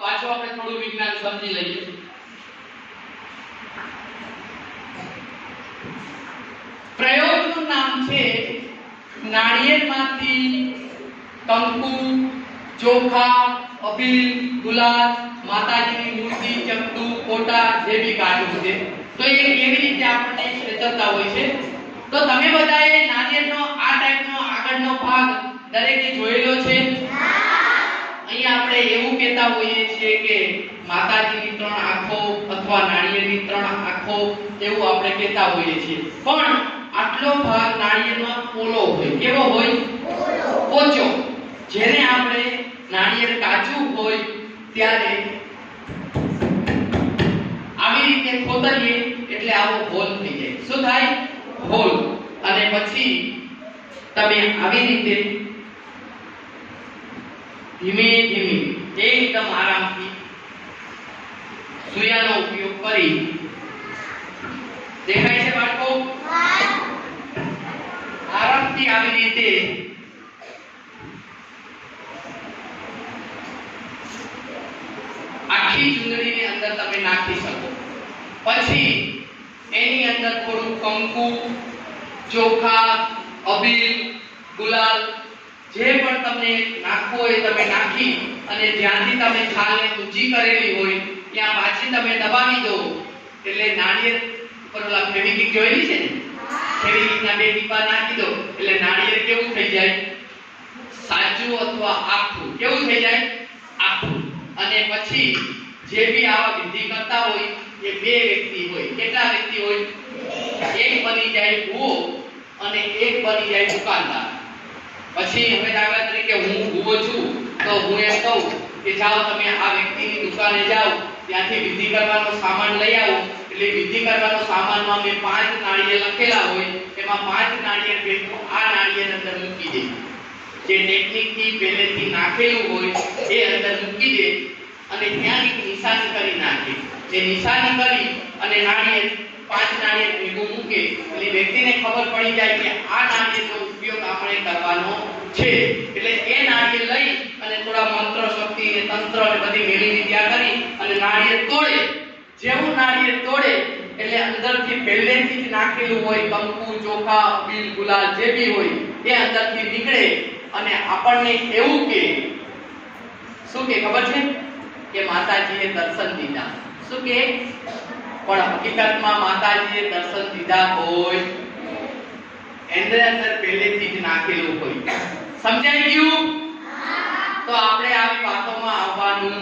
પાછો આપણે થોડું વિજ્ઞાન સમજી લઈએ. પ્રયોગનું નામ છે નાળિયેરમાંથી કંકુ, ચોખા, અબીલ, ગુલાબ, માતાજીની મૂર્તિ, ચપટુ, કોટા જે બી કાઢવું છે. તો એ કેવી રીતે આપણને સૂચવતા હોય છે? તો તમે બધાએ નાળિયેરનો આ ટાઈપનો આગળનો ભાગ દરેકે જોયેલો છે? અહીં આપણે એવું કહેતા હોઈએ છીએ કે માતાજીની 3 આંખો અથવા નાળિયેરની 3 આંખો એવું આપણે કહેતા હોઈએ છીએ. પણ આટલો ભાગ નાળિયેરમાં પોલો હોય. કેવો હોય? પોચો. જેને આપણે નાળિયેર કાચું હોય ત્યારે આવી રીતે ખોતરીએ એટલે આવો હોલ થઈ જાય. શું થાય? હોલ. અને પછી તમે આવી રીતે ધીમે ધીમે એકદમ આરામથી સૂયાનો ઉપયોગ કરી દેખાય છે બાળકો? આરામથી આવી રીતે આખી ચૂંદડીની અંદર તમે નાખી શકો. પછી એની અંદર થોડું કંકુ, ચોખા, અબીલ, ગુલાલ જે પણ તમને નાખવો હોય તમે નાખી અને જ્યાંથી તમે છાલને ઊંચી કરેલી હોય ત્યાં પાછી તમે દબાવી દો એટલે નાળિયેર ઉપર ઓલા ફેવિક્વિક જોયેલી છે ને, ફેવિક્વિકના 2 ટીપા નાખી દો એટલે નાળિયેર કેવું થઈ જાય? સાચું અથવા આખું. કેવું થઈ જાય? આખું. અને પછી જે બી આવા વિધિ કરતા હોય એ 2 વ્યક્તિ હોય. કેટલા વ્યક્તિ હોય? એક બની જાય ભૂવો અને એક બની જાય દુકાનદાર. પછી હવે દાખલા તરીકે હું ભૂવો છું તો હું એમ કહું કે જાઓ તમે આ વ્યક્તિની દુકાને જાઓ, ત્યાંથી વિધિ કરવાનો સામાન લઈ આવો. એટલે વિધિ કરવાનો સામાનમાં મેં 5 નાળિયેર લખેલા હોય, એમાં 5 નાળિયેર ભેગું આ નાળિયેર અંદર મૂકી દે. જે ટેકનિકથી પહેલેથી નાખેલું હોય એ અંદર મૂકી દે અને ત્યાં એક નિશાની કરી નાખે. જે નિશાની કરી અને નાળિયેર 5 નાળિયેર ભેગું મૂકે એટલે વ્યક્તિને ખબર પડી જાય કે આ નાળિયેરનો ઉપયોગ આપણે કરવાનો છે. એટલે એ નાળિયેર લઈ અને થોડા મંત્ર શક્તિ અને તંત્ર અને બધી મેલી વિદ્યા કરી અને નાળિયેર તોડે. જેવું નાળિયેર તોડે એટલે અંદરથી પહેલેથી જ નાખેલું હોય કંકુ, ચોખા, અબીલ, ગુલાલ જે બી હોય એ અંદરથી નીકળે અને આપણને એવું કે શું કે ખબર છે કે માતાજીએ દર્શન દીધા. શું કે? પણ હકીકતમાં માતાજીએ દર્શન દીધા હોય અંદર પહેલેથી જ નાખેલું હોય. સમજાઈ ગયું? તો આપણે આવી વાતોમાં આવવાનું